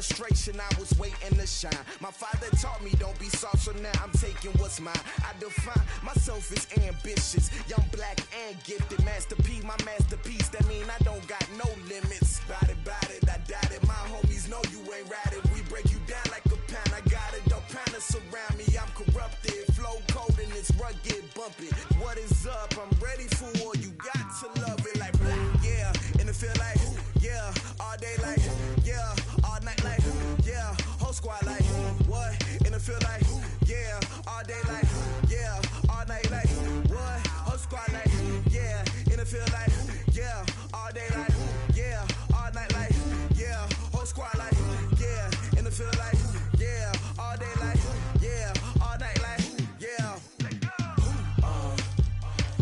frustration, I was waiting to shine. My father taught me don't be soft, so now I'm taking what's mine. I define myself as ambitious, young, black, and gifted. Master P, my masterpiece, that mean I don't got no limits. Bout it, I doubt it. My homies know you ain't ratted. We break you down like a pound. I got it, don't pound to surround me. I'm corrupted, flow cold and it's rugged, bumping. What is up? I'm ready for war. You got to love it like blah, yeah. And it feel like yeah, all day like yeah, all night like yeah, whole squad like what? And it feel like yeah, all day like yeah, all night like what? Whole squad like yeah, and it feel like yeah, all day like yeah, all night like yeah, whole squad like yeah, and it feel like yeah, all day like yeah, all night like yeah.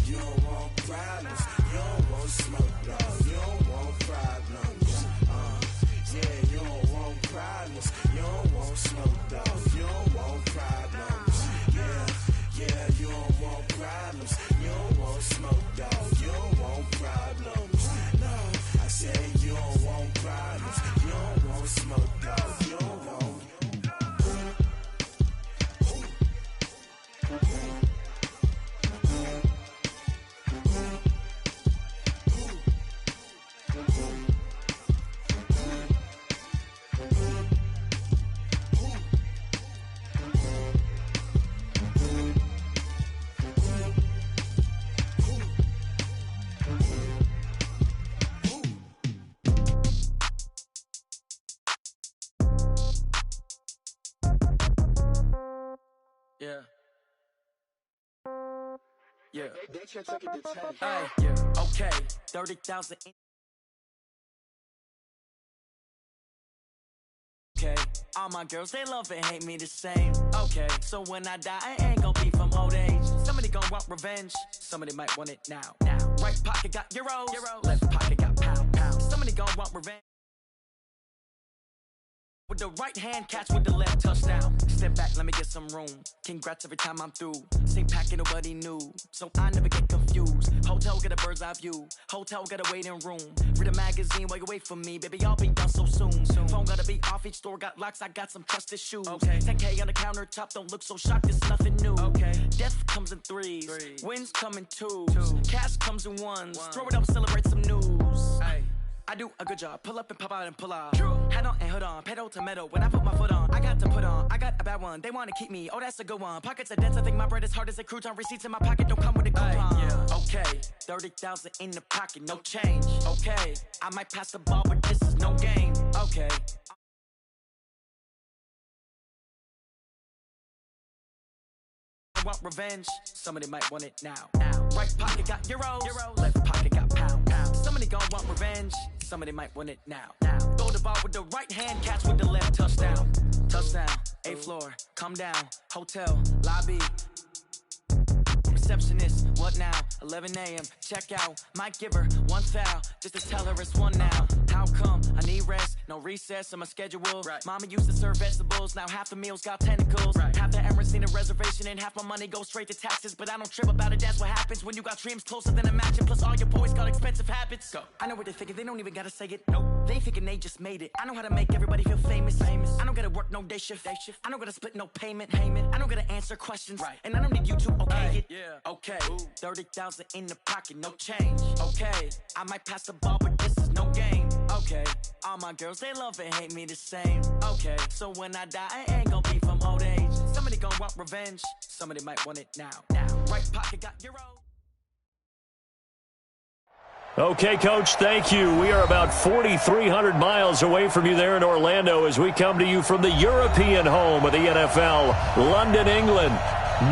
You don't want problems, you don't want smoke, dog. You don't want problems. Yeah, you don't want problems, you don't want smoke, dog. You don't want problems. Yeah, you don't want problems, you don't want smoke, dog. You don't want problems. No, I said you don't want problems, you don't want smoke, dog. You don't want. Yeah. Yeah. Hey, yeah. Okay. 30,000. Okay. All my girls, they love and hate me the same. Okay. So when I die, I ain't gonna be from old age. Somebody gonna want revenge. Somebody might want it now. Right pocket got euros. Left pocket got pound. Somebody gonna want revenge. With the right hand, catch with the left, touchdown. Step back, let me get some room. Congrats every time I'm through. Same packet, nobody knew, so I never get confused. Hotel, get a bird's eye view. Hotel, got a waiting room. Read a magazine while you wait for me, baby, I'll be done so soon. Phone gotta be off, each store got locks, I got some trusted shoes. Okay. 10K on the countertop, don't look so shocked, it's nothing new. Okay. Death comes in threes. Wins come in twos. Cash comes in ones. Throw it up, celebrate some news. Ay. I do a good job, pull up and pop out and pull off. Hat on and hood on, pedal to metal. When I put my foot on, I got to put on. I got a bad one, they wanna keep me, oh that's a good one. Pockets are dense, I think my bread is hard as a crouton. Receipts in my pocket don't come with a coupon. Yeah. Okay, 30,000 in the pocket, no change. Okay, I might pass the ball, but this is no game. Okay. I want revenge, somebody might want it now. Right pocket got euros, left pocket got pound. Somebody gon' want revenge, somebody might want it now. Throw the ball with the right hand, catch with the left, touchdown. Touchdown, 8th floor, come down, hotel, lobby. Receptionist, what now? 11 a.m. Check out. Might give her one foul just to tell her it's one now. How come? I need rest, no recess in my schedule. Right. Mama used to serve vegetables, now half the meals got tentacles. Right. Half the Emirates need a reservation and half my money goes straight to taxes. But I don't trip about it, that's what happens when you got dreams closer than a match. And plus all your boys got expensive habits. Go. I know what they're thinking, they don't even gotta say it. Nope. They thinking they just made it. I know how to make everybody feel famous. I don't gotta work no day shift. I don't gotta split no payment. I don't gotta answer questions. Right. And I don't need you to okay it. Yeah. Okay, 30,000 in the pocket, no change. Okay, I might pass the ball, but this is no game. Okay, all my girls, they love and hate me the same. Okay, so when I die, I ain't gonna be from old age. Somebody gon' want revenge, somebody might want it now. Right pocket got euros. Okay, Coach, thank you. We are about 4,300 miles away from you there in Orlando as we come to you from the European home of the NFL, London, England.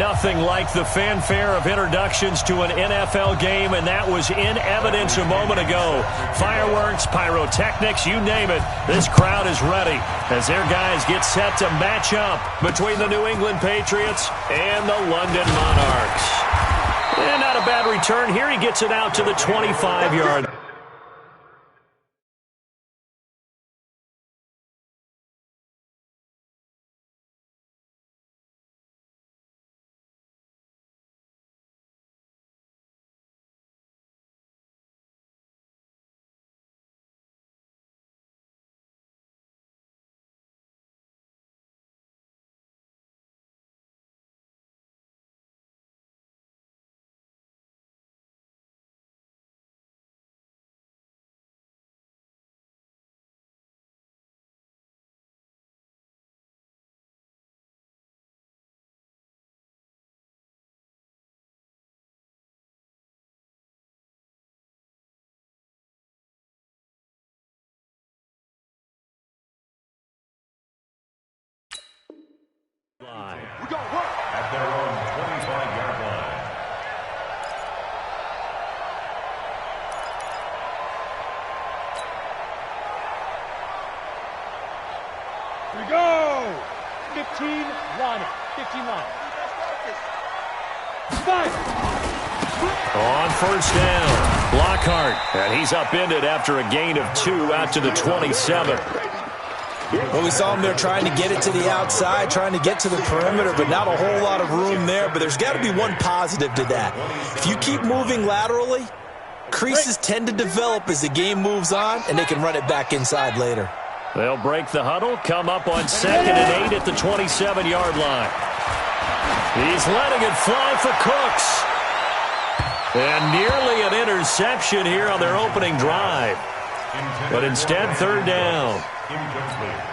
Nothing like the fanfare of introductions to an NFL game, and that was in evidence a moment ago. Fireworks, pyrotechnics, you name it. This crowd is ready as their guys get set to match up between the New England Patriots and the London Monarchs. And not a bad return here. He gets it out to the 25-yard We got work. At their own 25-yard line. Here we go. 15 line. 15 line. On first down, Lockhart, and he's upended after a gain of 2 out to the 27. Well, we saw him there trying to get it to the outside, trying to get to the perimeter, but not a whole lot of room there. But there's got to be one positive to that. If you keep moving laterally, creases tend to develop as the game moves on, and they can run it back inside later. They'll break the huddle, come up on 2nd and 8 at the 27-yard line. He's letting it fly for Cooks. And nearly an interception here on their opening drive. But instead, 3rd down.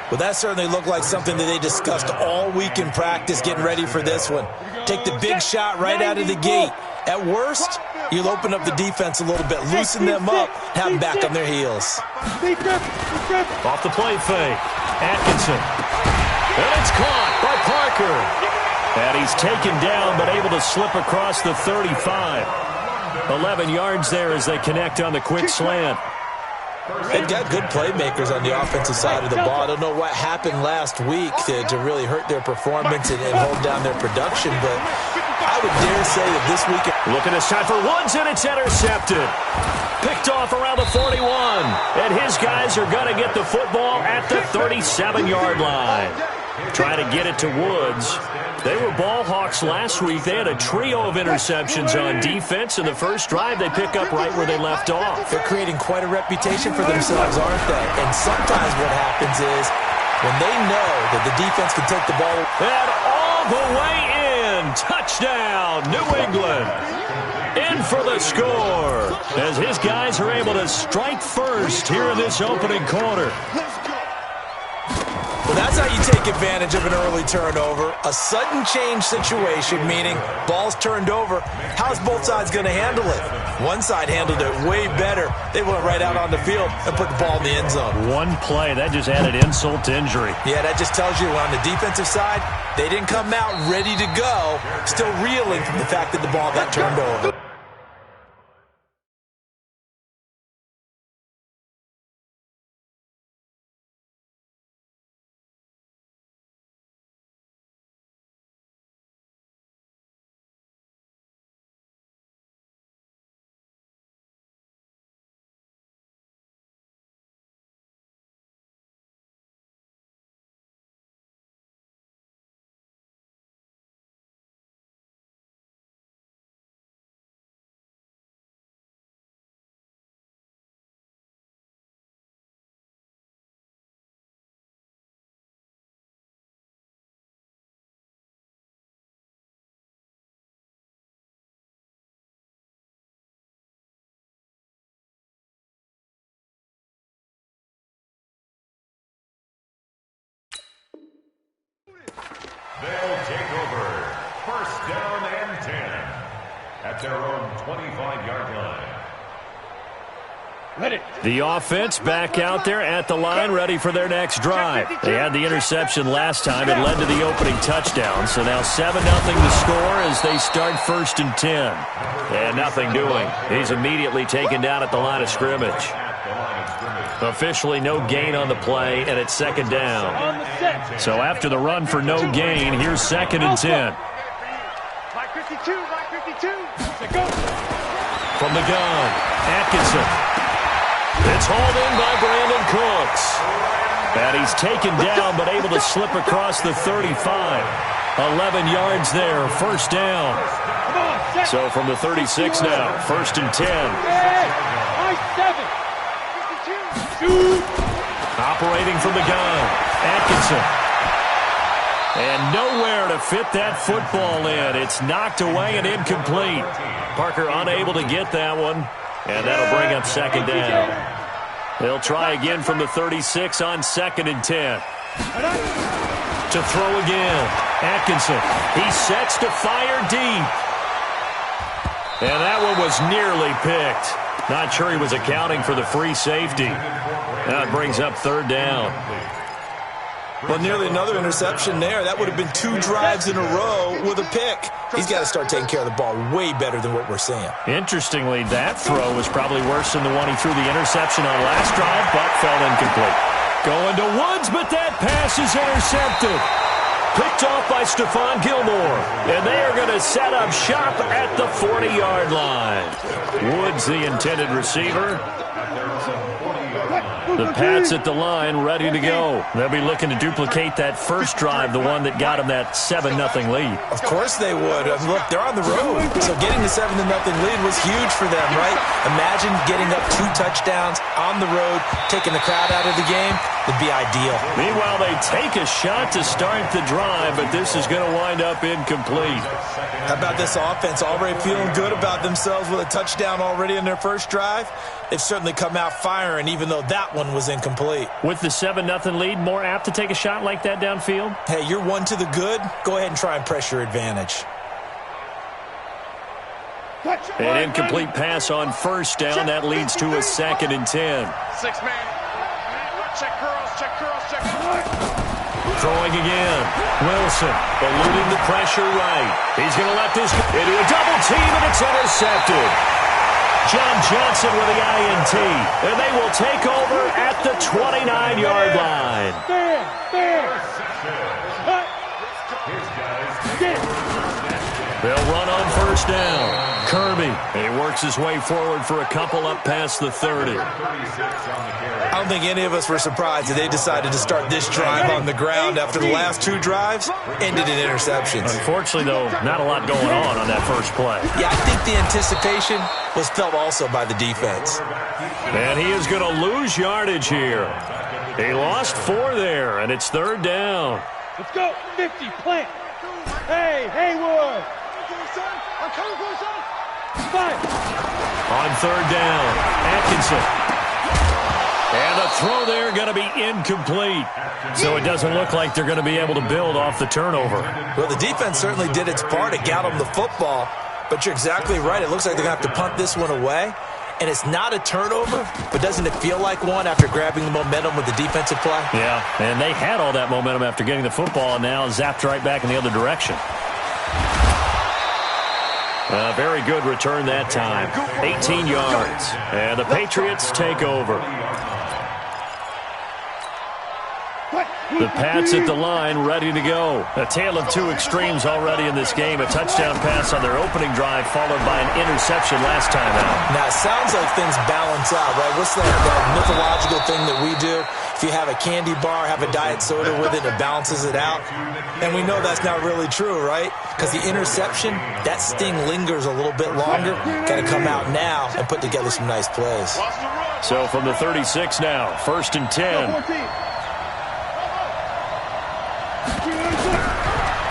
Well, that certainly looked like something that they discussed all week in practice getting ready for this one. Take the big shot right out of the gate. At worst, you'll open up the defense a little bit, loosen them up, have them back on their heels. Off the play fake, Atkinson. And it's caught by Parker. And he's taken down but able to slip across the 35. 11 yards there as they connect on the quick slant. They've got good playmakers on the offensive side of the ball. I don't know what happened last week to really hurt their performance and hold down their production, but I would dare say that this week... Looking this time for Woods, and it's intercepted. Picked off around the 41. And his guys are going to get the football at the 37-yard line. Trying to get it to Woods. They were ball hawks last week. They had a trio of interceptions on defense. In the first drive, they pick up right where they left off. They're creating quite a reputation for themselves, aren't they? And sometimes what happens is when they know that the defense can take the ball. And all the way in. Touchdown, New England. In for the score as his guys are able to strike first here in this opening quarter. Well, that's how you take advantage of an early turnover. A sudden change situation, meaning ball's turned over. How's both sides going to handle it? One side handled it way better. They went right out on the field and put the ball in the end zone. One play, that just added insult to injury. Yeah, that just tells you on the defensive side, they didn't come out ready to go, still reeling from the fact that the ball got turned over. They'll take over. First down and 10 at their own 25-yard line. The offense back out there at the line, ready for their next drive. They had the interception last time. It led to the opening touchdown. So now 7-0 the score as they start 1st and 10. And nothing doing. He's immediately taken down at the line of scrimmage. Officially no gain on the play, and it's 2nd down. So after the run for no gain, here's 2nd and 10. From the gun, Atkinson. It's hauled in by Brandon Cooks. And he's taken down but able to slip across the 35. 11 yards there, 1st down. So from the 36 now, 1st and 10. Operating from the gun, Atkinson. And nowhere to fit that football in. It's knocked away and incomplete. Parker unable to get that one. And that'll bring up 2nd down. They'll try again from the 36 on 2nd and 10. To throw again, Atkinson. He sets to fire deep. And that one was nearly picked. Not sure he was accounting for the free safety. That brings up 3rd down. Well, nearly another interception there. That would have been 2 drives in a row with a pick. He's got to start taking care of the ball way better than what we're seeing. Interestingly, that throw was probably worse than the one he threw the interception on last drive, but fell incomplete. Going to Woods, but that pass is intercepted. Picked off by Stephon Gilmore. And they are going to set up shop at the 40-yard line. Woods, the intended receiver. The Pats at the line, ready to go. They'll be looking to duplicate that first drive, the one that got them that 7-0 lead. Of course they would. Look, they're on the road. So getting the 7-0 lead was huge for them, right? Imagine getting up 2 touchdowns on the road, taking the crowd out of the game. Would be ideal. Meanwhile, they take a shot to start the drive, but this is going to wind up incomplete. How about this offense already feeling good about themselves with a touchdown already in their first drive? They've certainly come out firing, even though that one was incomplete. With the 7-0 lead, more apt to take a shot like that downfield? Hey, you're 1 to the good. Go ahead and try and press your advantage. An incomplete pass on first down. That leads to a 2nd and 10. 6-man. Check curls, check curls, check. Throwing again. Wilson eluding the pressure right. He's going to let this go into a double team, and it's intercepted. John Johnson with the INT, and they will take over at the 29-yard line. They'll run on first down. Kirby, he works his way forward for a couple up past the 30. I don't think any of us were surprised that they decided to start this drive on the ground after the last 2 drives ended in interceptions. Unfortunately, though, not a lot going on that first play. Yeah, I think the anticipation was felt also by the defense. And he is going to lose yardage here. He lost 4 there, and it's 3rd down. Let's go. 50, plant. Hey, Haywood. I'm coming for you, son. 5. On 3rd down, Atkinson. And a throw there going to be incomplete. So it doesn't look like they're going to be able to build off the turnover. Well, the defense certainly did its part. It got them the football. But you're exactly right. It looks like they're going to have to punt this one away. And it's not a turnover, but doesn't it feel like one after grabbing the momentum with the defensive play? Yeah, and they had all that momentum after getting the football, and now zapped right back in the other direction. Very good return that time. 18 yards. And the Patriots take over. The Pats at the line, ready to go. A tale of 2 extremes already in this game. A touchdown pass on their opening drive, followed by an interception last time out. Now, it sounds like things balance out, right? What's that mythological thing that we do? If you have a candy bar, have a diet soda with it, it balances it out. And we know that's not really true, right? Because the interception, that sting lingers a little bit longer. Got to come out now and put together some nice plays. So from the 36 now, 1st and 10.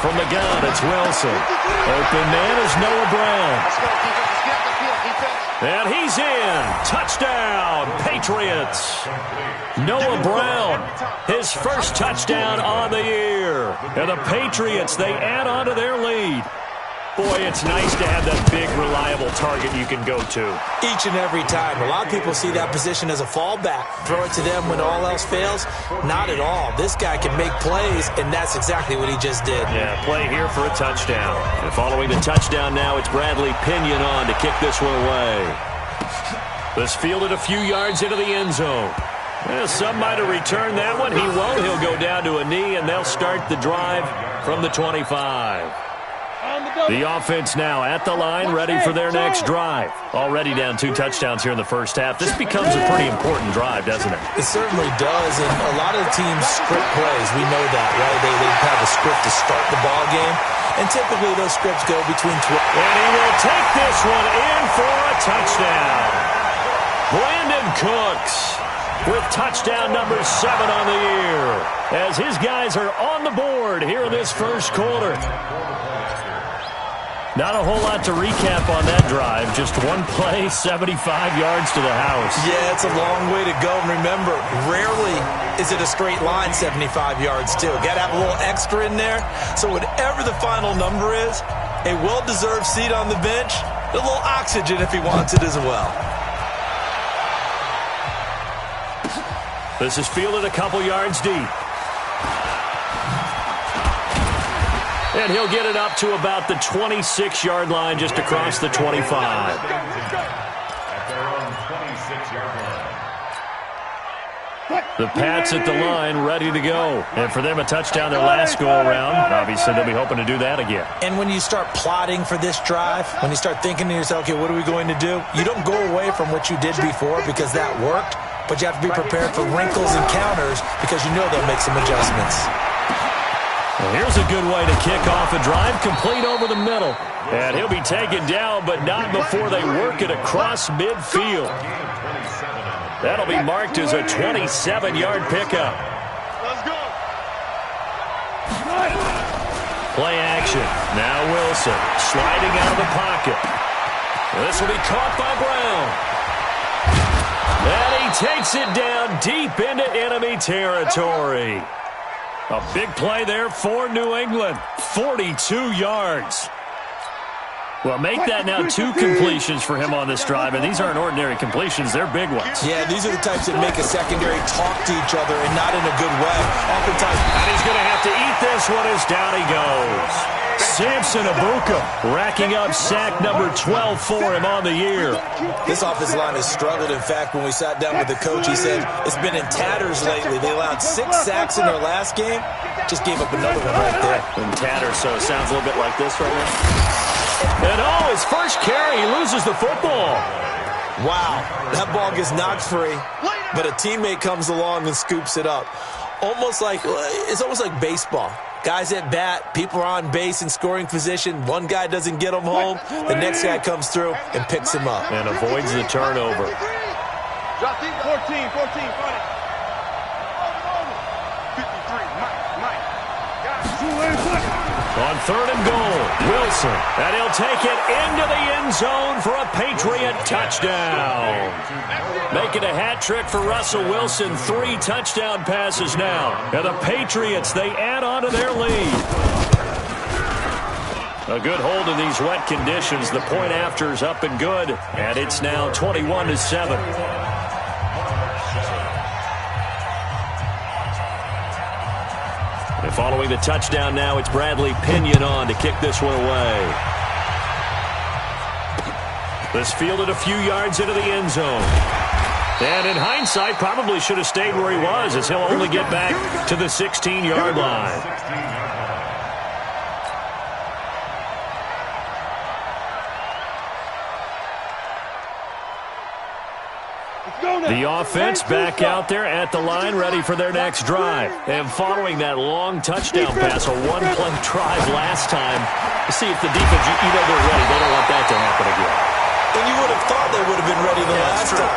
From the gun, it's Wilson. Open man is Noah Brown. And he's in. Touchdown, Patriots. Noah Brown, his first touchdown on the year. And the Patriots, they add on to their lead. Boy, it's nice to have that big, reliable target you can go to. Each and every time. A lot of people see that position as a fallback. Throw it to them when all else fails. Not at all. This guy can make plays, and that's exactly what he just did. Yeah, play here for a touchdown. And following the touchdown now, it's Bradley Pinion on to kick this one away. This fielded a few yards into the end zone. Well, some might have returned that one. He won't. He'll go down to a knee, and they'll start the drive from the 25. The offense now at the line, ready for their next drive. Already down 2 touchdowns here in the first half. This becomes a pretty important drive, doesn't it? It certainly does, and a lot of the teams script plays. We know that, right? They have a script to start the ball game, and typically those scripts go between 12. And he will take this one in for a touchdown. Brandon Cooks with touchdown number 7 on the year, as his guys are on the board here in this first quarter. Not a whole lot to recap on that drive. Just one play, 75 yards to the house. Yeah, it's a long way to go. And remember, rarely is it a straight line 75 yards, too. Got to have a little extra in there. So whatever the final number is, a well-deserved seat on the bench, a little oxygen if he wants it as well. This is fielded a couple yards deep. And he'll get it up to about the 26-yard line, just across the 25. At their own 26-yard line. The Pats at the line, ready to go. And for them, a touchdown their last go-around. Obviously, they'll be hoping to do that again. And when you start plotting for this drive, when you start thinking to yourself, okay, what are we going to do? You don't go away from what you did before because that worked, but you have to be prepared for wrinkles and counters because you know they'll make some adjustments. Well, here's a good way to kick off a drive, complete over the middle. And he'll be taken down, but not before they work it across midfield. That'll be marked as a 27-yard pickup. Let's go. Play action. Now Wilson sliding out of the pocket. This will be caught by Brown. And he takes it down deep into enemy territory. A big play there for New England. 42 yards. Well, make that now 2 completions for him on this drive, and these aren't ordinary completions. They're big ones. Yeah, these are the types that make a secondary talk to each other and not in a good way. Oftentimes, and he's going to have to eat this one as down he goes. Samson Abuka racking up sack number 12 for him on the year. This offensive line has struggled. In fact, when we sat down with the coach, he said it's been in tatters lately. They allowed 6 sacks in their last game. Just gave up another one right there. In tatters, so it sounds a little bit like this right now. And his first carry, he loses the football. Wow, that ball gets knocked free, but a teammate comes along and scoops it up. It's almost like baseball. Guys at bat, people are on base in scoring position. One guy doesn't get him home. The next guy comes through and picks him up. And avoids the turnover. Drop deep, 14, find it. 53, Mike. On 3rd and goal, Wilson. And he'll take it into the end zone for a Patriot touchdown. Making a hat trick for Russell Wilson. 3 touchdown passes now. And the Patriots, they add on to their lead. A good hold in these wet conditions. The point after is up and good. And it's now 21-7. And following the touchdown now, it's Bradley Pinion on to kick this one away. This fielded a few yards into the end zone. And in hindsight, probably should have stayed where he was, as he'll only get back to the 16-yard line. The offense back out there at the line, ready for their next drive. And following that long touchdown pass, a one-play drive last time, to see if the defense, they're ready. They don't want that to happen again. And you would have thought they would have been ready the last time.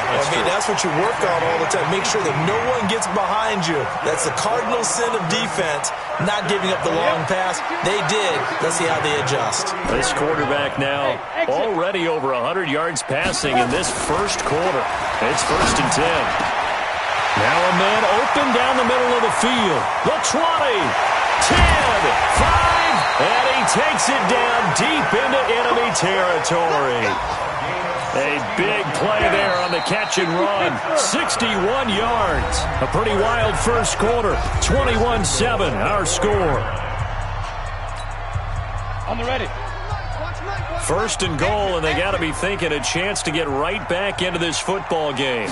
That's what you work on all the time. Make sure that no one gets behind you. That's the cardinal sin of defense, not giving up the long pass. They did. Let's see how they adjust. This quarterback now already over 100 yards passing in this first quarter. It's 1st and 10. Now a man open down the middle of the field. The 20, 10, 5, and he takes it down deep into enemy territory. A big play there on the catch and run. 61 yards. A pretty wild first quarter. 21-7, our score. On the ready. 1st and goal, and they got to be thinking a chance to get right back into this football game.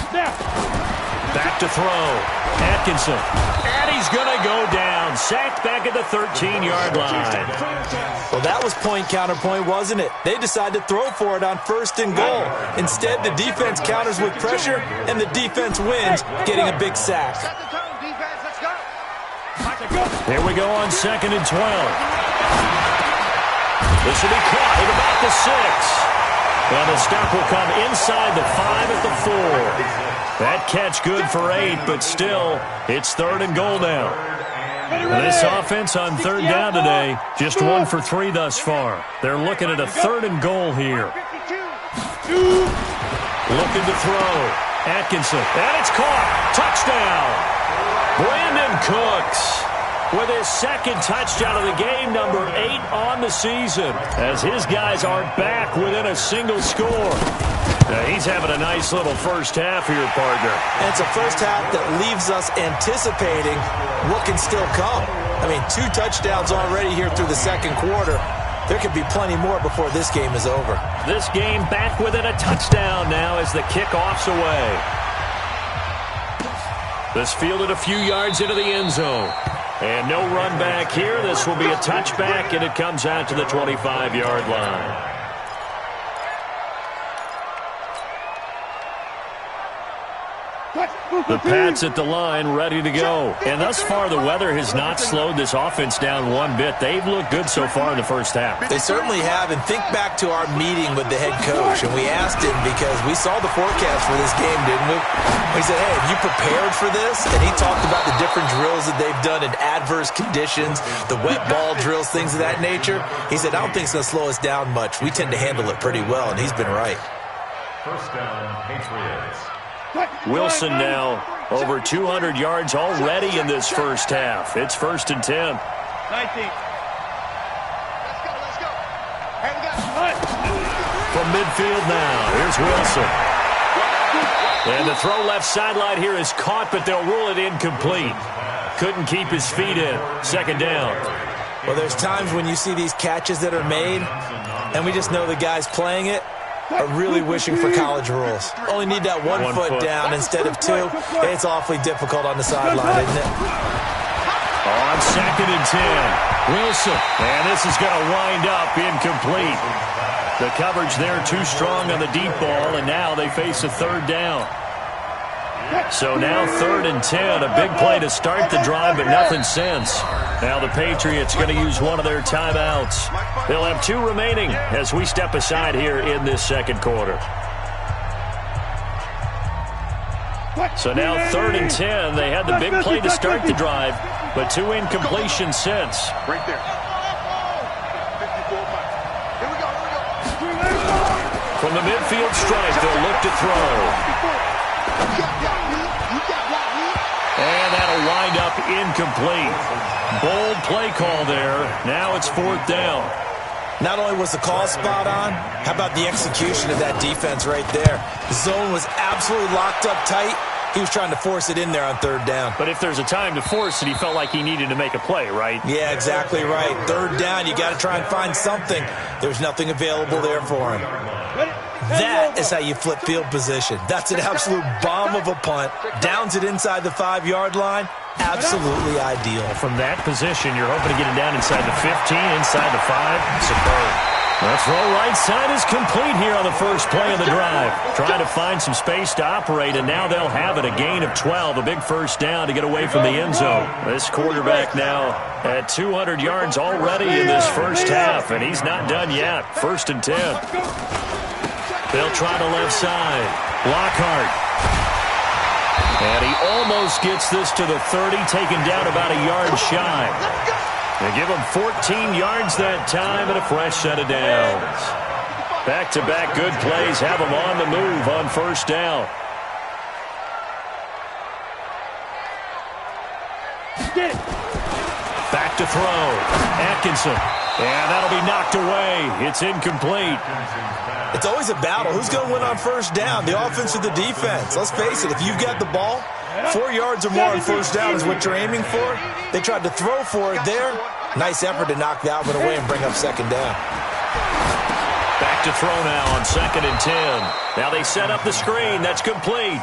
Back to throw. Atkinson. And he's going to go down. Sacked back at the 13-yard line. Well, that was point counterpoint, wasn't it? They decided to throw for it on 1st and goal. Instead, the defense counters with pressure, and the defense wins, getting a big sack. Here we go on 2nd and 12. This will be caught at about the 6. And the stop will come inside the 5 at the 4. That catch good for 8, but still, it's 3rd and goal now. This offense on 3rd down today, just 1 for 3 thus far. They're looking at a 3rd and goal here. Looking to throw. Atkinson, and it's caught. Touchdown. Brandon Cooks with his 2nd touchdown of the game, number 8 on the season, as his guys are back within a single score. He's having a nice little first half here, partner. And it's a first half that leaves us anticipating what can still come. I mean, 2 touchdowns already here through the second quarter. There could be plenty more before this game is over. This game back within a touchdown now as the kickoff's away. This fielded a few yards into the end zone. And no run back here. This will be a touchback, and it comes out to the 25-yard line. The Pats at the line, ready to go. And thus far, the weather has not slowed this offense down one bit. They've looked good so far in the first half. They certainly have. And think back to our meeting with the head coach. And we asked him because we saw the forecast for this game, didn't we? We said, hey, have you prepared for this? And he talked about the different drills that they've done in adverse conditions, the wet ball drills, things of that nature. He said, I don't think it's going to slow us down much. We tend to handle it pretty well, and he's been right. First down, Patriots. Wilson now over 200 yards already in this first half. It's 1st and 10. 19. Let's go. Hey, we got From midfield now, here's Wilson. And the throw left sideline here is caught, but they'll rule it incomplete. Couldn't keep his feet in. 2nd down. Well, there's times when you see these catches that are made, and we just know the guys playing it are really wishing for college rules. Only need that one foot down instead of 2. It's awfully difficult on the sideline, isn't it? On 2nd and 10, Wilson. And this is going to wind up incomplete. The coverage there too strong on the deep ball, and now they face a 3rd down. So now 3rd and 10, a big play to start the drive, but nothing since. Now the Patriots going to use one of their timeouts. They'll have 2 remaining as we step aside here in this second quarter. So now 3rd and 10. They had the big play to start the drive, but 2 incompletions since. right there. 54 miles. Here we go. From the midfield stripe, they'll look to throw. And that'll wind up incomplete. Bold play call there. Now it's 4th down. Not only was the call spot on, how about the execution of that defense right there? The zone was absolutely locked up tight. He was trying to force it in there on 3rd down. But if there's a time to force it, he felt like he needed to make a play, right? Yeah, exactly right. 3rd down, you got to try and find something. There's nothing available there for him. That is how you flip field position. That's an absolute bomb of a punt. Downs it inside the 5-yard line. Absolutely ideal. From that position, you're hoping to get it down inside the 15, inside the 5. Superb. The throw right side is complete here on the first play of the drive. Trying to find some space to operate, and now they'll have it. A gain of 12, a big first down to get away from the end zone. This quarterback now at 200 yards already in this first half, and he's not done yet. 1st and 10. They'll try the left side. Lockhart. And he almost gets this to the 30, taken down about a yard shy. They give him 14 yards that time and a fresh set of downs. Back-to-back good plays have him on the move on 1st down. Back to throw. Atkinson. And that'll be knocked away. It's incomplete. It's always a battle. Who's going to win on 1st down, the offense or the defense? Let's face it, if you've got the ball, 4 yards or more on 1st down is what you're aiming for. They tried to throw for it there. Nice effort to knock that one away and bring up 2nd down. Back to throw now on 2nd and 10. Now they set up the screen. That's complete.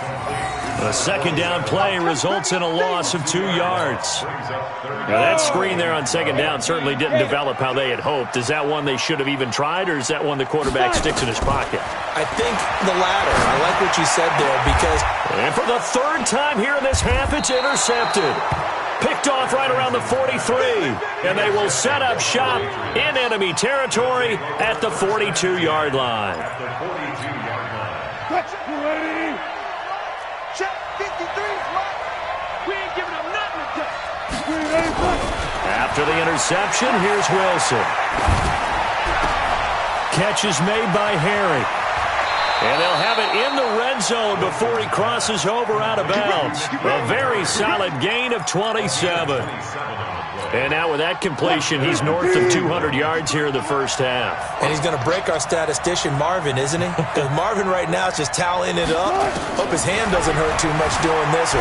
The 2nd down play results in a loss of 2 yards. Now that screen there on 2nd down certainly didn't develop how they had hoped. Is that one they should have even tried, or is that one the quarterback sticks in his pocket? I think the latter. I like what you said there because... And for the 3rd time here in this half, it's intercepted. Picked off right around the 43. And they will set up shop in enemy territory at the 42-yard line. Check 53. We ain't giving up nothing. After the interception, here's Wilson. Catch is made by Harry. And they'll have it in the red zone before he crosses over out of bounds. A very solid gain of 27. And now with that completion, he's north of 200 yards here in the first half. And he's going to break our statistician, Marvin, isn't he? Because Marvin right now is just tallying it up. Hope his hand doesn't hurt too much doing this.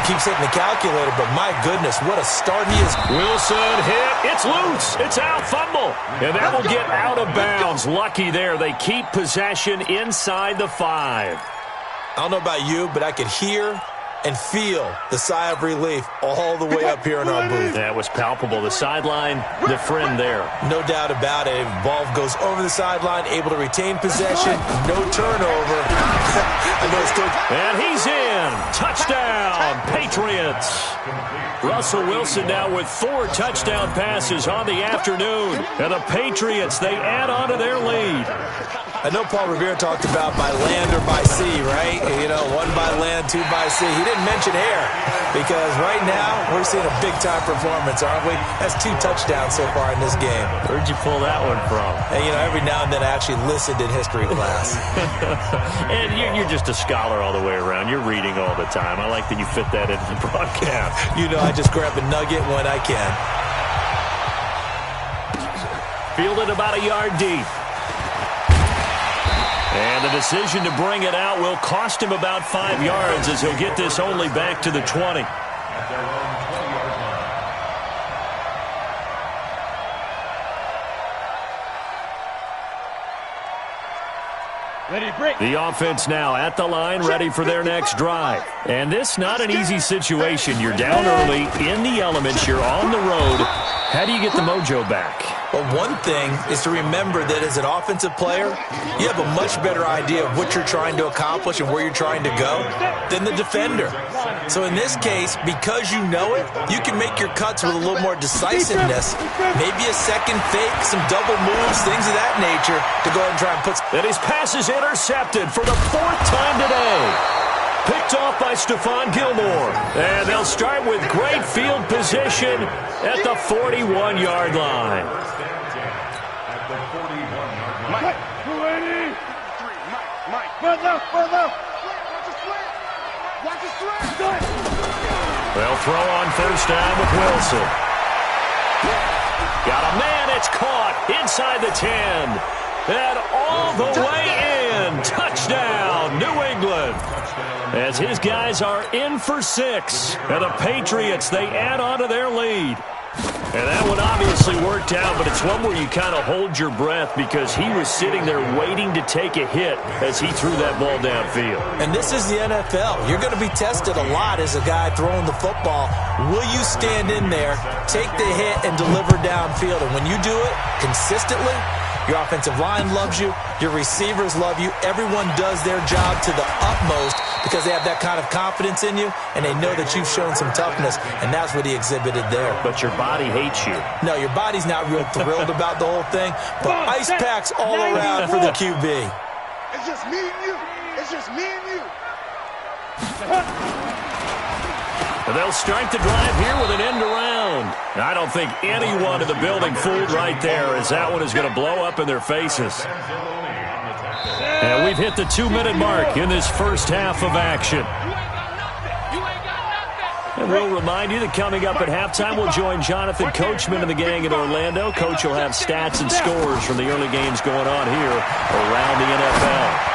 Keeps hitting the calculator, but my goodness, what a start he is. Wilson hit. It's loose. It's out. Fumble. And that will get out of bounds. Lucky there. They keep possession inside the 5. I don't know about you, but I could hear and feel the sigh of relief all the way up here in our booth. That was palpable. The sideline, the friend there. No doubt about it. Ball goes over the sideline, able to retain possession, no turnover. And he's in. Touchdown, Patriots. Russell Wilson now with 4 touchdown passes on the afternoon. And the Patriots, they add on to their lead. I know Paul Revere talked about by land or by sea, right? You know, 1 by land, 2 by sea. He didn't mention air because right now we're seeing a big-time performance, aren't we? That's 2 touchdowns so far in this game. Where'd you pull that one from? And, you know, every now and then I actually listened in history class. And you're just a scholar all the way around. You're reading all the time. I like that you fit that into the broadcast. You know, I just grab a nugget when I can. Fielded about a yard deep. And the decision to bring it out will cost him about 5 yards as he'll get this only back to the 20. The offense now at the line, ready for their next drive. And this not an easy situation. You're down early, in the elements, you're on the road. How do you get the mojo back? Well, one thing is to remember that as an offensive player, you have a much better idea of what you're trying to accomplish and where you're trying to go than the defender. So in this case, because you know it, you can make your cuts with a little more decisiveness. Maybe a second fake, some double moves, things of that nature to go ahead and try and put... And his pass is intercepted for the 4th time today. Picked off by Stephon Gilmore. And they'll start with great field position at the 41-yard line. Mike. They'll throw on first down with Wilson. Got a man, it's caught inside the 10. And all the way in. Touchdown, New England. As his guys are in for 6. And the Patriots, they add on to their lead. And that one obviously worked out, but it's one where you kind of hold your breath because he was sitting there waiting to take a hit as he threw that ball downfield. And this is the NFL. You're going to be tested a lot as a guy throwing the football. Will you stand in there, take the hit, and deliver downfield? And when you do it consistently, your offensive line loves you, your receivers love you, everyone does their job to the utmost because they have that kind of confidence in you, and they know that you've shown some toughness, and that's what he exhibited there. But your body hates you. No, your body's not real thrilled about the whole thing, but ice packs all around for the QB. It's just me and you. It's just me and you. They'll start the drive here with an end around. I don't think anyone in the building fooled right there as that one is going to blow up in their faces. And we've hit the 2-minute mark in this first half of action. And we'll remind you that coming up at halftime, we'll join Jonathan Coachman and the gang in Orlando. Coach will have stats and scores from the early games going on here around the NFL.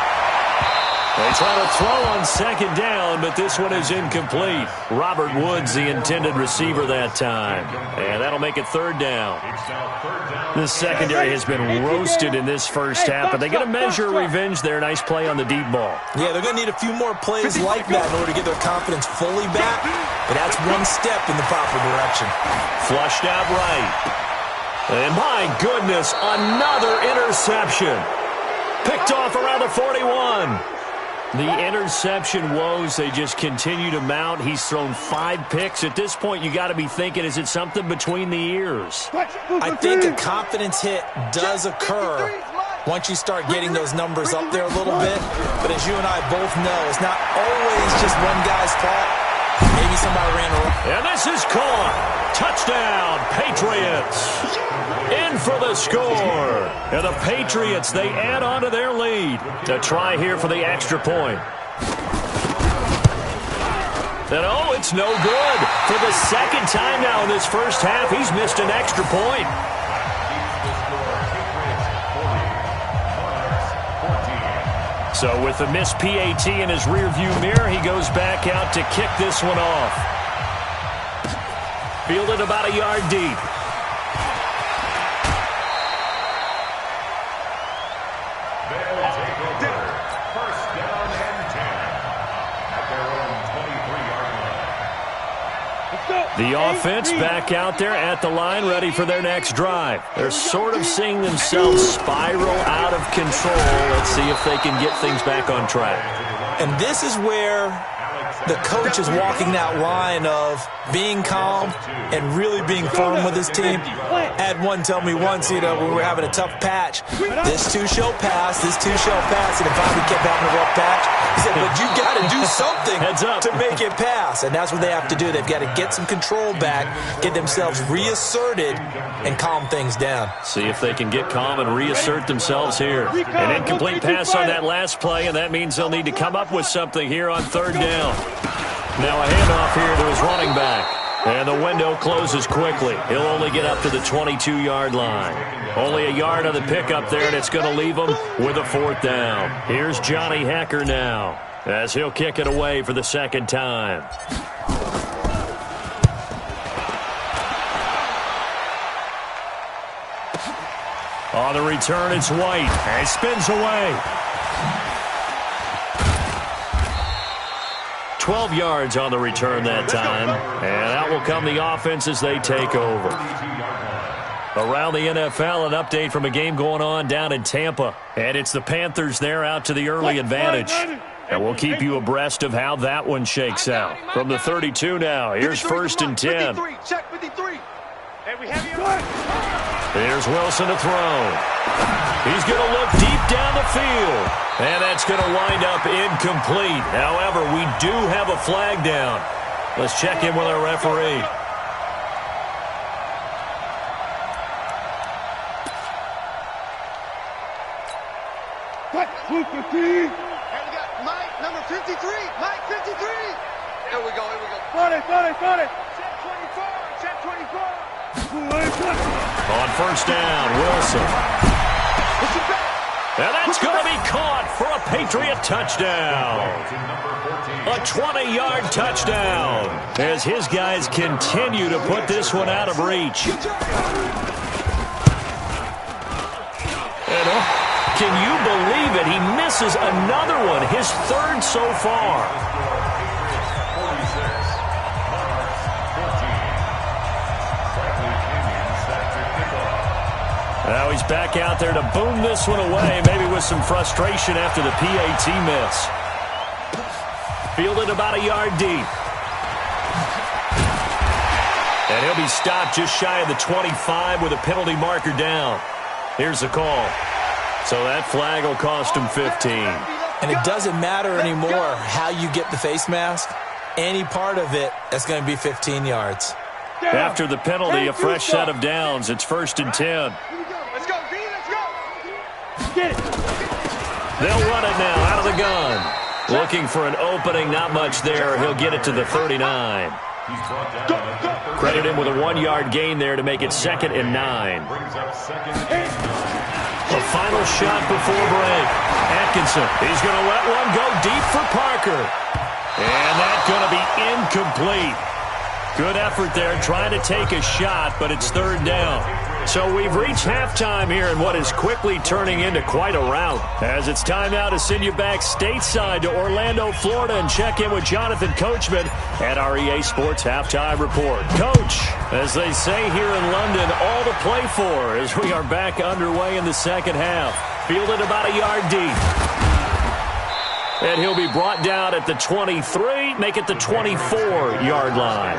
They try to throw on second down, but this one is incomplete. Robert Woods, the intended receiver that time. And that'll make it 3rd down. The secondary has been roasted in this first half, but they get a measure of revenge there. Nice play on the deep ball. Yeah, they're going to need a few more plays like that in order to get their confidence fully back, but that's one step in the proper direction. Flushed out right. And my goodness, another interception. Picked off around the 41. The interception woes, they just continue to mount. He's thrown 5 picks. At this point, you got to be thinking, is it something between the ears? I think a confidence hit does occur once you start getting those numbers up there a little bit. But as you and I both know, it's not always just one guy's fault. Maybe somebody ran around. And this is caught. Touchdown, Patriots. In for the score. And the Patriots, they add on to their lead. To try here for the extra point. And oh, it's no good. For the 2nd time now in this first half, he's missed an extra point. So with the missed PAT in his rearview mirror, he goes back out to kick this one off. Fielded about a yard deep. They'll take over. First down and 10 at their own 23-yard line. The offense back out there at the line, ready for their next drive. They're sort of seeing themselves spiral out of control. Let's see if they can get things back on track. And this is where the coach is walking that line of being calm and really being firm with his team. I had one tell me once, when we were having a tough patch, this too shall pass, and it finally kept having a rough patch. He said, but you got to do something to make it pass, and that's what they have to do. They've got to get some control back, get themselves reasserted, and calm things down. See if they can get calm and reassert themselves here. An incomplete pass on that last play, and that means they'll need to come up with something here on third down. Now a handoff here to his running back. And the window closes quickly. He'll only get up to the 22-yard line. Only a yard on the pickup there, and it's going to leave him with a fourth down. Here's Johnny Hecker now, as he'll kick it away for the second time. On the return, it's White. And he spins away. 12 yards on the return that time. And out will come the offense as they take over. Around the NFL, an update from a game going on down in Tampa. And it's the Panthers there out to the early advantage. And we'll keep you abreast of how that one shakes out. From the 32 now, here's first and 10. Check 53. Hey, we have you. Here's Wilson to throw. He's going to look deep down the field. And that's going to wind up incomplete. However, we do have a flag down. Let's check in with our referee. What? 215. And we got Mike, number 53. Mike, 53. Here we go. Got it. Check 24. On first down, Wilson. And that's going to be caught for a Patriot touchdown. A 20-yard touchdown as his guys continue to put this one out of reach. And can you believe it? He misses another one, his third so far. Now he's back out there to boom this one away, maybe with some frustration after the PAT miss. Fielded about a yard deep. And he'll be stopped just shy of the 25 with a penalty marker down. Here's the call. So that flag will cost him 15. And it doesn't matter anymore how you get the face mask. Any part of it is going to be 15 yards. After the penalty, a fresh set of downs. It's first and 10. Let's go, B, let's go. Get it. They'll run it now out of the gun. Looking for an opening, not much there. He'll get it to the 39. Credit him with a 1-yard gain there to make it 2nd and 9. A final shot before break. Atkinson, he's going to let one go deep for Parker. And that's going to be incomplete. Good effort there, trying to take a shot, but it's third down. So we've reached halftime here in what is quickly turning into quite a rout. As it's time now to send you back stateside to Orlando, Florida, and check in with Jonathan Coachman at our EA Sports Halftime Report. Coach, as they say here in London, all to play for as we are back underway in the second half. Fielded about a yard deep. And he'll be brought down at the 23, make it the 24-yard line.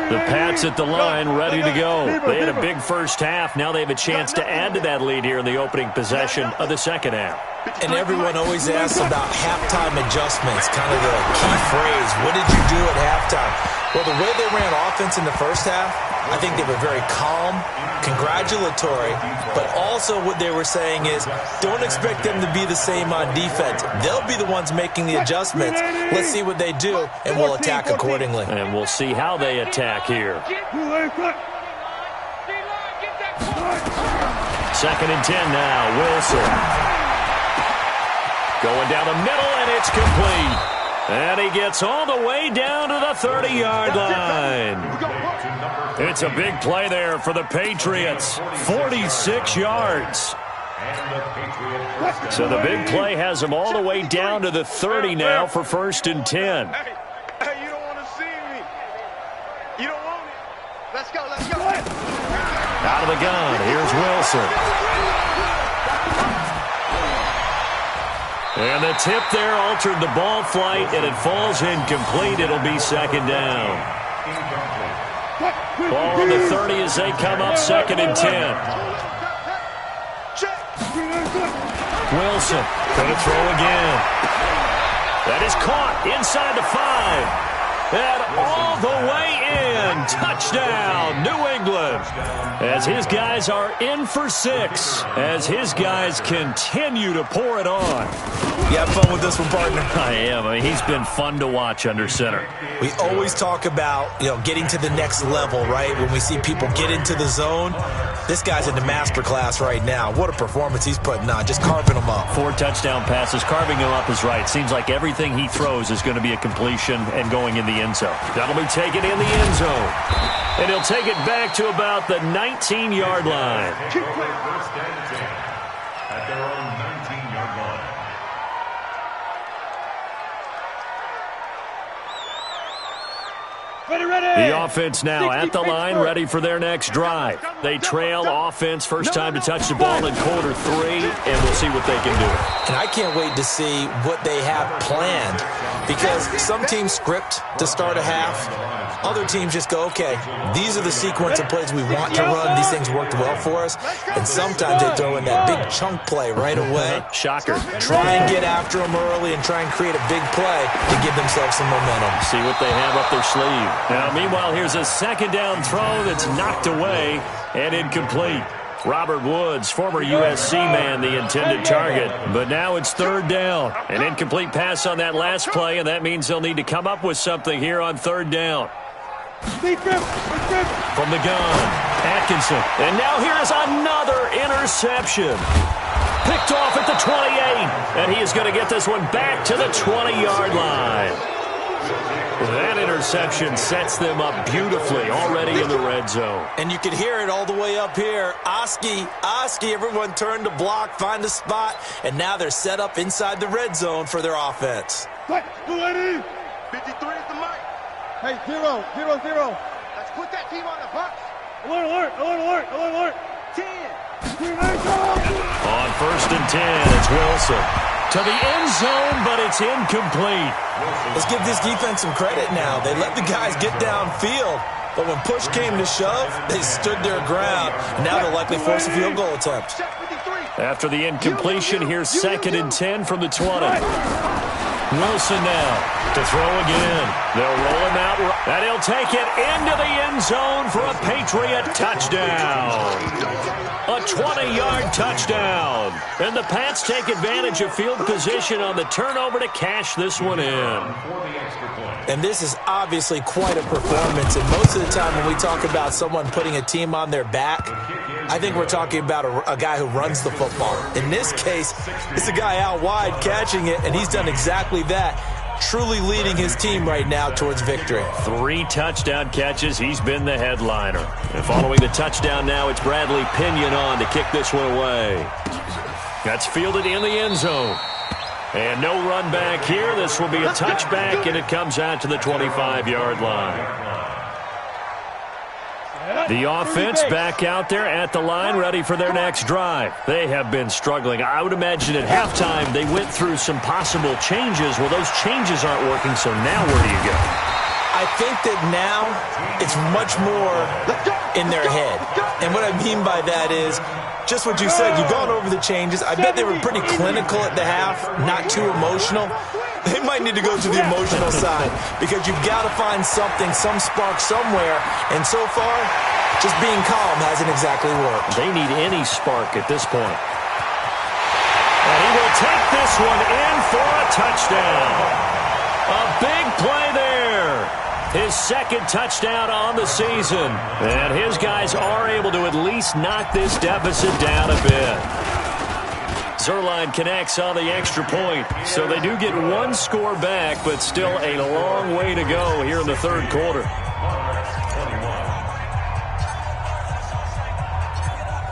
The Pats at the line, ready to go. They had a big first half. Now they have a chance to add to that lead here in the opening possession of the second half. And everyone always asks about halftime adjustments, kind of the key phrase. What did you do at halftime? Well, the way they ran offense in the first half, I think they were very calm, congratulatory, but also what they were saying is don't expect them to be the same on defense. They'll be the ones making the adjustments. Let's see what they do, and we'll attack accordingly. And we'll see how they attack here. 2nd and 10 now. Wilson. Going down the middle, and it's complete. And he gets all the way down to the 30-yard line. It's a big play there for the Patriots. 46 yards. So the big play has him all the way down to the 30 now for 1st and 10. Hey, you don't want to see me. You don't want it. Let's go, let's go. Out of the gun, here's Wilson. And the tip there altered the ball flight, and it falls incomplete. It'll be 2nd down. Ball on the 30 as they come up 2nd and 10. Wilson going to throw again. That is caught inside the 5. And all the way in. Touchdown, New England. As his guys are in for 6. As his guys continue to pour it on. You have fun with this one, partner? I am. I mean, he's been fun to watch under center. We always talk about, getting to the next level, right? When we see people get into the zone. This guy's in the master class right now. What a performance he's putting on, just carving them up. 4 touchdown passes. Carving him up is right. Seems like everything he throws is going to be a completion and going in the end zone. That'll be taken in the end zone. And he'll take it back to about the 19-yard line. At their own 19-yard line. The offense now at the line, ready for their next drive. They trail offense, first time to touch the ball in quarter 3, and we'll see what they can do. And I can't wait to see what they have planned, because some teams script to start a half. Other teams just go, okay, these are the sequence of plays we want to run. These things worked well for us. And sometimes they throw in that big chunk play right away. Shocker. Try and get after them early and try and create a big play to give themselves some momentum. See what they have up their sleeve. Now, meanwhile, here's a 2nd down throw that's knocked away and incomplete. Robert Woods, former USC man, the intended target. But now it's 3rd down. An incomplete pass on that last play, and that means they'll need to come up with something here on 3rd down. From the gun, Atkinson. And now here is another interception. Picked off at the 28. And he is going to get this one back to the 20-yard line. That interception sets them up beautifully already in the red zone. And you can hear it all the way up here. Oski, everyone turned to block, find a spot, and now they're set up inside the red zone for their offense. 53 is the mic. Hey, 0, 0, 0. Let's put that team on the box. Alert, alert, alert, alert, alert, alert. 10. On 1st and 10, it's Wilson. To the end zone, but it's incomplete. Let's give this defense some credit now. They let the guys get downfield, but when push came to shove, they stood their ground. Now they'll likely force a field goal attempt. After the incompletion, here's 2nd and 10 from the 20. Wilson now to throw again. They'll roll him out, and he'll take it into the end zone for a Patriot touchdown. A 20-yard touchdown. And the Pats take advantage of field position on the turnover to cash this one in. And this is obviously quite a performance. And most of the time when we talk about someone putting a team on their back, I think we're talking about a guy who runs the football. In this case, it's a guy out wide catching it, and he's done exactly that, truly leading his team right now towards victory. 3 touchdown catches. He's been the headliner. And following the touchdown now, it's Bradley Pinion on to kick this one away. That's fielded in the end zone. And no run back here. This will be a touchback, and it comes out to the 25-yard line. The offense back out there at the line, ready for their next drive. They have been struggling. I would imagine at halftime they went through some possible changes. Well, those changes aren't working, so now where do you go? I think that now it's much more in their head. And what I mean by that is just what you said. You've gone over the changes. I bet they were pretty clinical at the half, not too emotional. They might need to go to the emotional side because you've got to find something, some spark somewhere. And so far, just being calm hasn't exactly worked. They need any spark at this point. And he will take this one in for a touchdown. A big play there. his second touchdown on the season. And his guys are able to at least knock this deficit down a bit. Zerline connects on the extra point. So they do get one score back, but still a long way to go here in the third quarter.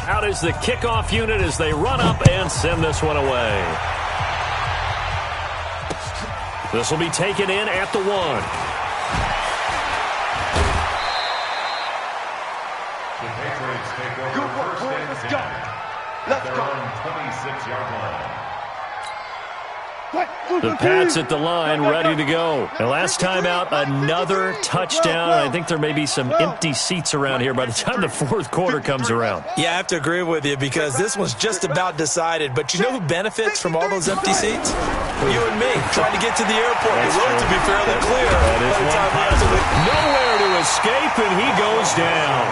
Out is the kickoff unit as they run up and send this one away. This will be taken in at the 1. The Patriots take over first and 10. Let's go. 26-yard line. The Pats at the line, ready to go. And last time out, another touchdown. I think there may be some empty seats around here by the time the fourth quarter comes around. Yeah, I have to agree with you because this one's just about decided. But you know who benefits from all those empty seats? You and me, trying to get to the airport. The road to be fairly clear. That is one positive. Nowhere to escape, and he goes down.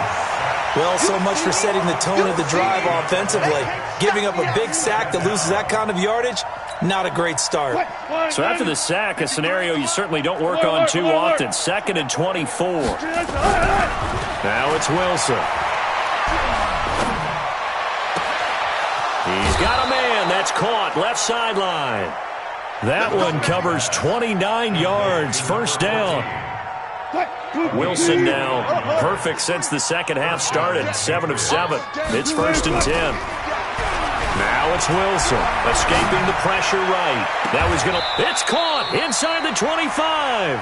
Well, so much for setting the tone of the drive offensively. Giving up a big sack that loses that kind of yardage, not a great start. So after the sack, a scenario you certainly don't work on too often. 2nd and 24. Now it's Wilson. He's got a man. That's caught. Left sideline. That one covers 29 yards. First down. Wilson now perfect since the second half started. 7 of 7. It's 1st and 10. Now it's Wilson escaping the pressure right. That was going to... It's caught inside the 25.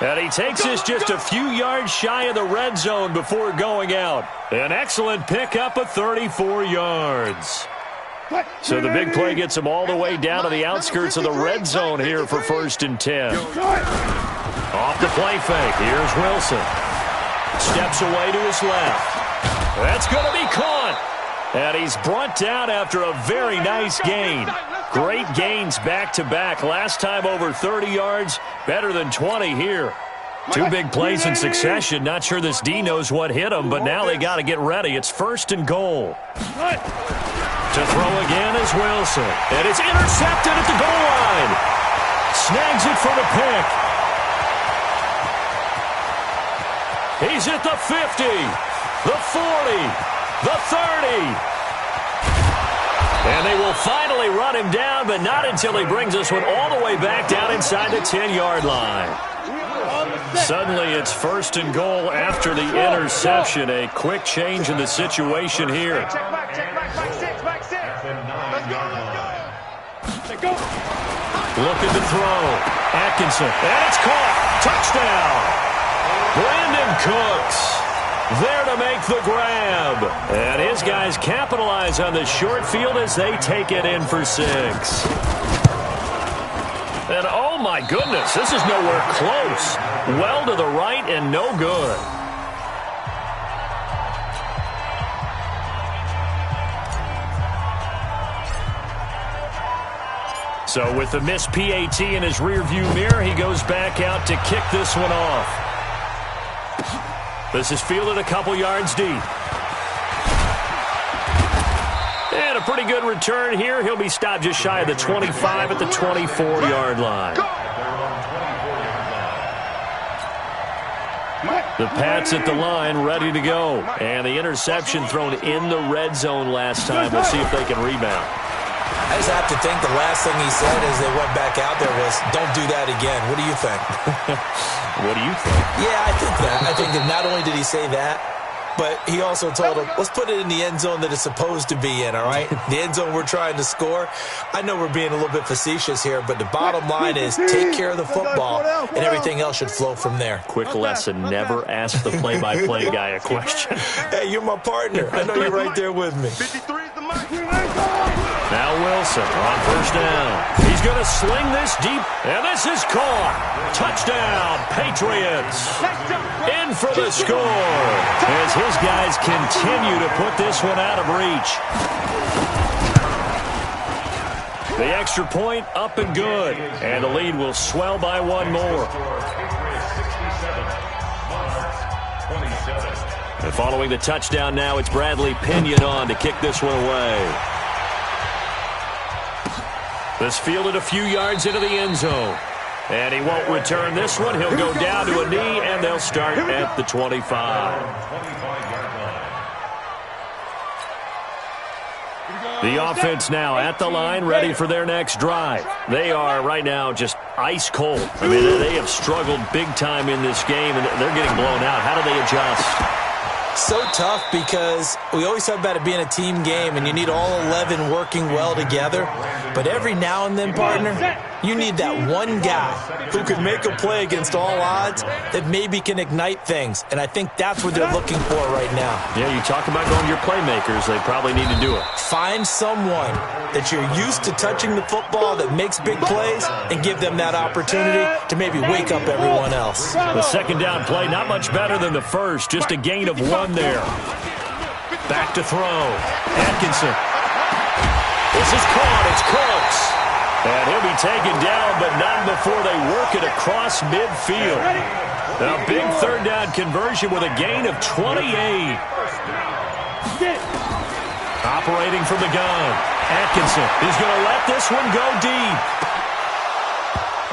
And he takes us just a few yards shy of the red zone before going out. An excellent pickup of 34 yards. So the big play gets him all the way down to the outskirts of the red zone here for 1st and 10. Off the play fake. Here's Wilson. Steps away to his left. That's going to be caught. And he's brought down after a very nice gain. Great gains back-to-back. Last time over 30 yards. Better than 20 here. 2 big plays in succession. Not sure this D knows what hit him, but now they got to get ready. It's 1st and goal. To throw again is Wilson. And it's intercepted at the goal line. Snags it for the pick. He's at the 50, the 40, the 30. And they will finally run him down, but not until he brings this one all the way back down inside the 10-yard line. Suddenly it's 1st and goal after the interception. A quick change in the situation here. Check back 6. Let's go. Looking to throw. Atkinson. And it's caught. Touchdown. Brandon Cooks there to make the grab. And his guys capitalize on the short field as they take it in for 6. And oh my goodness, this is nowhere close. Well to the right and no good. So with the missed PAT in his rearview mirror, he goes back out to kick this one off. This is fielded a couple yards deep. And a pretty good return here. He'll be stopped just shy of the 25 at the 24-yard line. The Pats at the line, ready to go. And the interception thrown in the red zone last time. We'll see if they can rebound. I just have to think the last thing he said as they went back out there was, don't do that again. What do you think? What do you think? Yeah, I think that. I think that not only did he say that, but he also told him, let's put it in the end zone that it's supposed to be in, all right? The end zone we're trying to score. I know we're being a little bit facetious here, but the bottom line is take care of the football, and everything else should flow from there. Quick lesson, never ask the play-by-play guy a question. Hey, you're my partner. I know you're right there with me. 53 is the mark. Now Wilson on 1st down. He's going to sling this deep, and this is caught. Touchdown, Patriots. In for the score as his guys continue to put this one out of reach. The extra point up and good, and the lead will swell by one more. And following the touchdown now, it's Bradley Pinion on to kick this one away. This fielded a few yards into the end zone. And he won't return this one. He'll go down to a knee, and they'll start at the 25. The offense now at the line, ready for their next drive. They are right now just ice cold. I mean, they have struggled big time in this game, and they're getting blown out. How do they adjust? So tough because we always talk about it being a team game, and you need all 11 working well together. But every now and then, partner, you need that one guy who can make a play against all odds that maybe can ignite things. And I think that's what they're looking for right now. Yeah, you talk about going to your playmakers. They probably need to do it. Find someone that you're used to touching the football that makes big plays and give them that opportunity to maybe wake up everyone else. The second down play, not much better than the first. Just a gain of 1 there. Back to throw. Atkinson. This is caught. It's close. And he'll be taken down, but not before they work it across midfield. A big third down conversion with a gain of 28. Operating from the gun. Atkinson. He's going to let this one go deep.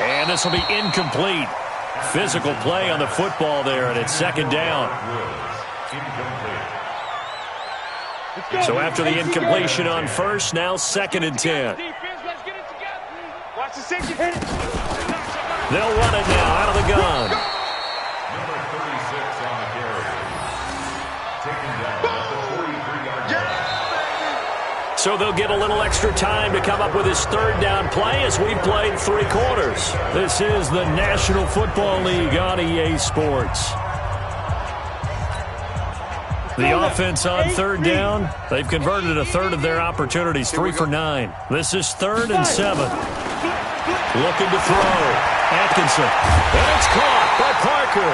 And this will be incomplete. Physical play on the football there, and it's second down. So after the incompletion on first, now 2nd and 10. They'll run it now out of the gun. Number 36 on the carry. Taken down at the 43-yard line. So they'll get a little extra time to come up with his third down play as we've played 3 quarters. This is the National Football League on EA Sports. The offense on third down, they've converted a third of their opportunities, 3 for 9. This is 3rd and 7. Looking to throw. Atkinson. And it's caught by Parker.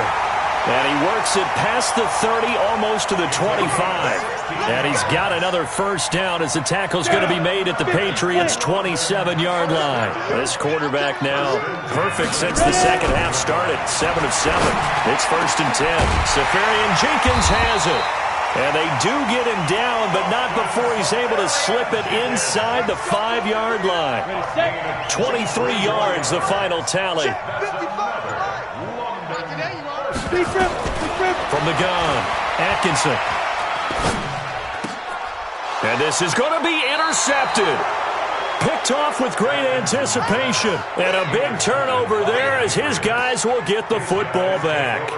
And he works it past the 30, almost to the 25. And he's got another first down as the tackle's going to be made at the Patriots' 27-yard line. This quarterback now perfect since the second half started. 7 of 7. It's 1st and 10. Safarian Jenkins has it. And they do get him down, but not before he's able to slip it inside the 5-yard line. 23 yards, the final tally. From the gun, Atkinson. And this is going to be intercepted. Picked off with great anticipation. And a big turnover there as his guys will get the football back.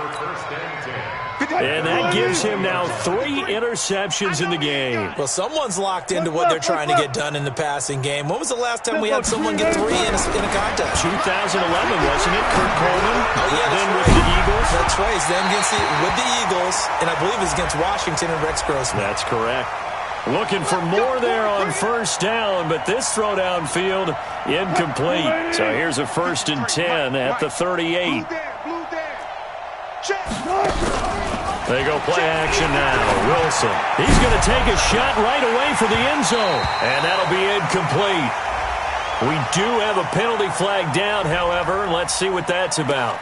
And that gives him now 3 interceptions in the game. Well, someone's locked into what they're trying to get done in the passing game. When was the last time we had someone get 3 in a contest? 2011, wasn't it? Kurt Coleman? Oh, yeah. Then with the Eagles? That's right. He's then with the Eagles, and I believe it's against Washington and Rex Grossman. That's correct. Looking for more there on first down, but this throw downfield incomplete. So here's a 1st and 10 at the 38. They go play action now. Wilson. He's going to take a shot right away for the end zone. And that'll be incomplete. We do have a penalty flag down, however. Let's see what that's about.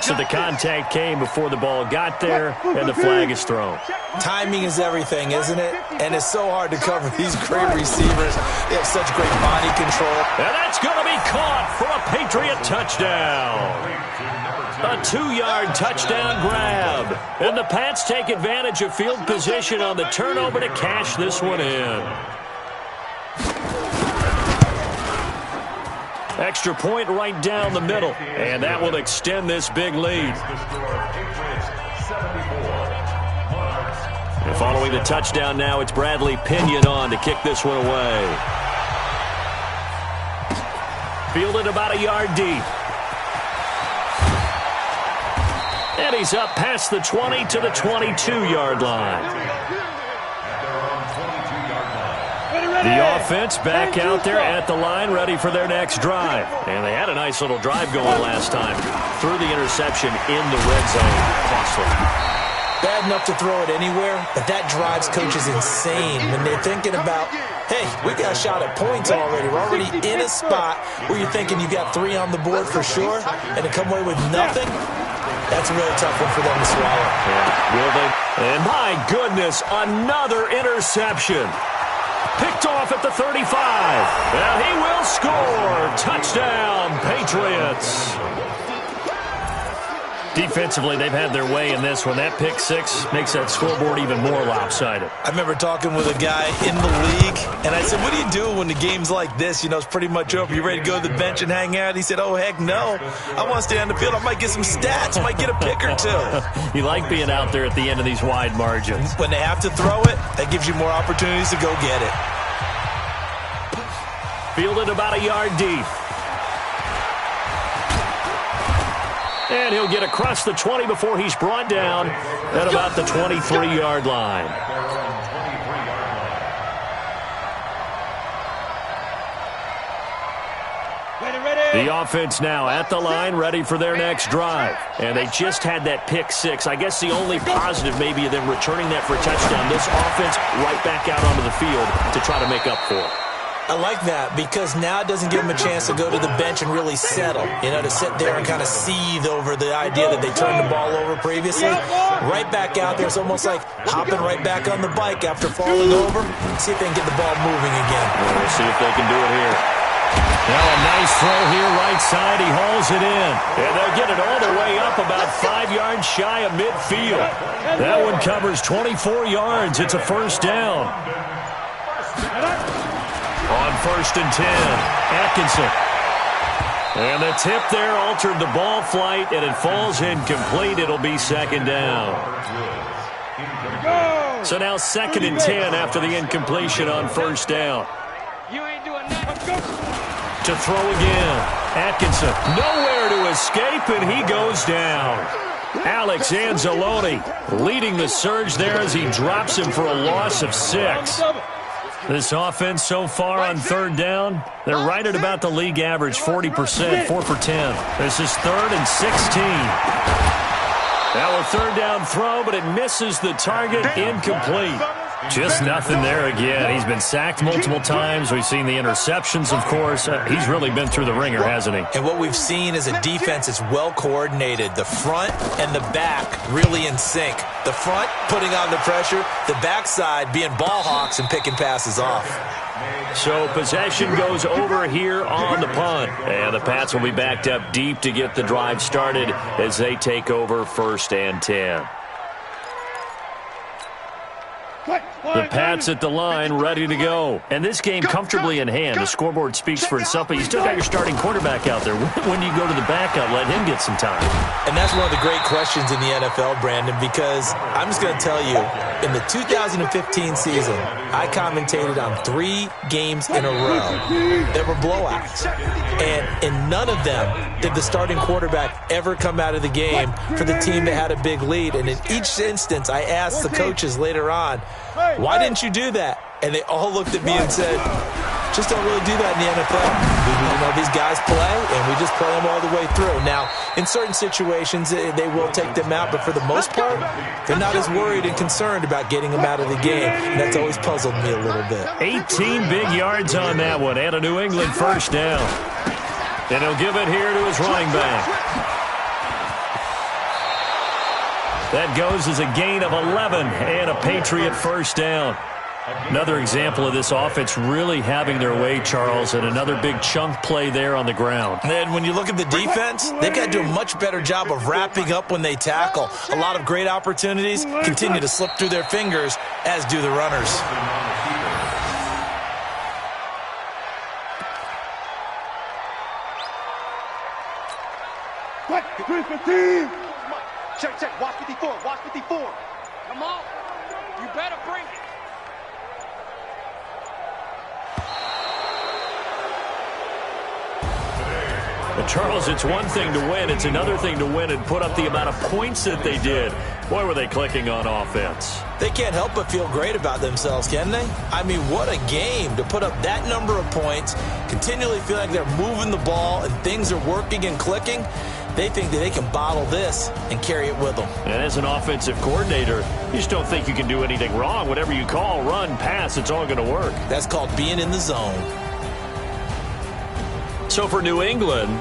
So the contact came before the ball got there, and the flag is thrown. Timing is everything, isn't it? And it's so hard to cover these great receivers. They have such great body control. And that's going to be caught for a Patriot touchdown. A 2-yard touchdown grab. And the Pats take advantage of field position on the turnover to cash this one in. Extra point right down the middle. And that will extend this big lead. And following the touchdown now, it's Bradley Pinion on to kick this one away. Fielded about a yard deep. And he's up past the 20 to the 22-yard line. The offense back out there at the line, ready for their next drive. And they had a nice little drive going last time. Threw the interception in the red zone. Costly. Bad enough to throw it anywhere, but that drives coaches insane when they're thinking about, hey, we got a shot at points already. We're already in a spot where you're thinking you got 3 on the board for sure, and to come away with nothing, that's a really tough one for them to swallow. Yeah, will they? And my goodness, another interception. Picked off at the 35. And he will score. Touchdown, Patriots. Defensively, they've had their way in this one. That pick six makes that scoreboard even more lopsided. I remember talking with a guy in the league, and I said, what do you do when the game's like this? You know, it's pretty much over. You ready to go to the bench and hang out? He said, oh, heck no. I want to stay on the field. I might get some stats. I might get a pick or two. You like being out there at the end of these wide margins. When they have to throw it, that gives you more opportunities to go get it. Fielded about a yard deep. And he'll get across the 20 before he's brought down at about the 23-yard line. The offense now at the line, ready for their next drive. And they just had that pick six. I guess the only positive maybe of them returning that for a touchdown. This offense right back out onto the field to try to make up for it. I like that because now it doesn't give them a chance to go to the bench and really settle, you know, to sit there and kind of seethe over the idea that they turned the ball over previously. Right back out there, it's almost like hopping right back on the bike after falling over. See if they can get the ball moving again. We'll see if they can do it here. Now a nice throw here, right side. He hauls it in. And they'll get it all the way up about 5 yards shy of midfield. That one covers 24 yards. It's a first down. On 1st and 10, Atkinson. And the tip there altered the ball flight, and it falls incomplete. It'll be 2nd down. So now 2nd and 10 after the incompletion on 1st down. To throw again. Atkinson, nowhere to escape, and he goes down. Alex Anzalone leading the surge there as he drops him for a loss of 6. This offense so far on 3rd down, they're right at about the league average, 40%, 4 for 10. This is 3rd and 16. Now a 3rd down throw, but it misses the target, incomplete. Just nothing there again. He's been sacked multiple times. We've seen the interceptions, of course. He's really been through the ringer, hasn't he? And what we've seen is a defense that's well coordinated. The front and the back really in sync. The front putting on the pressure, the backside being ball hawks and picking passes off. So possession goes over here on the punt. And the Pats will be backed up deep to get the drive started as they take over 1st and 10. The Pats at the line, ready to go. And this game comfortably in hand. The scoreboard speaks for itself, but you still got your starting quarterback out there. When do you go to the backup? Let him get some time. And that's one of the great questions in the NFL, Brandon, because I'm just going to tell you, in the 2015 season, I commentated on 3 games in a row that were blowouts. And in none of them did the starting quarterback ever come out of the game for the team that had a big lead. And in each instance, I asked the coaches later on, why didn't you do that? And they all looked at me and said, just don't really do that in the NFL. You know, these guys play, and we just play them all the way through. Now, in certain situations, they will take them out, but for the most part, they're not as worried and concerned about getting them out of the game, and that's always puzzled me a little bit. 18 big yards on that one, and a New England first down. And he'll give it here to his running back. That goes as a gain of 11 and a Patriot first down. Another example of this offense really having their way, Charles, and another big chunk play there on the ground. And when you look at the defense, they've got to do a much better job of wrapping up when they tackle. A lot of great opportunities continue to slip through their fingers, as do the runners. Check, watch 54, watch 54. Come on, you better bring it. But Charles, it's one thing to win. It's another thing to win and put up the amount of points that they did. Boy, were they clicking on offense. They can't help but feel great about themselves, can they? I mean, what a game to put up that number of points, continually feel like they're moving the ball and things are working and clicking. They think that they can bottle this and carry it with them. And as an offensive coordinator, you just don't think you can do anything wrong. Whatever you call, run, pass, it's all going to work. That's called being in the zone. So for New England,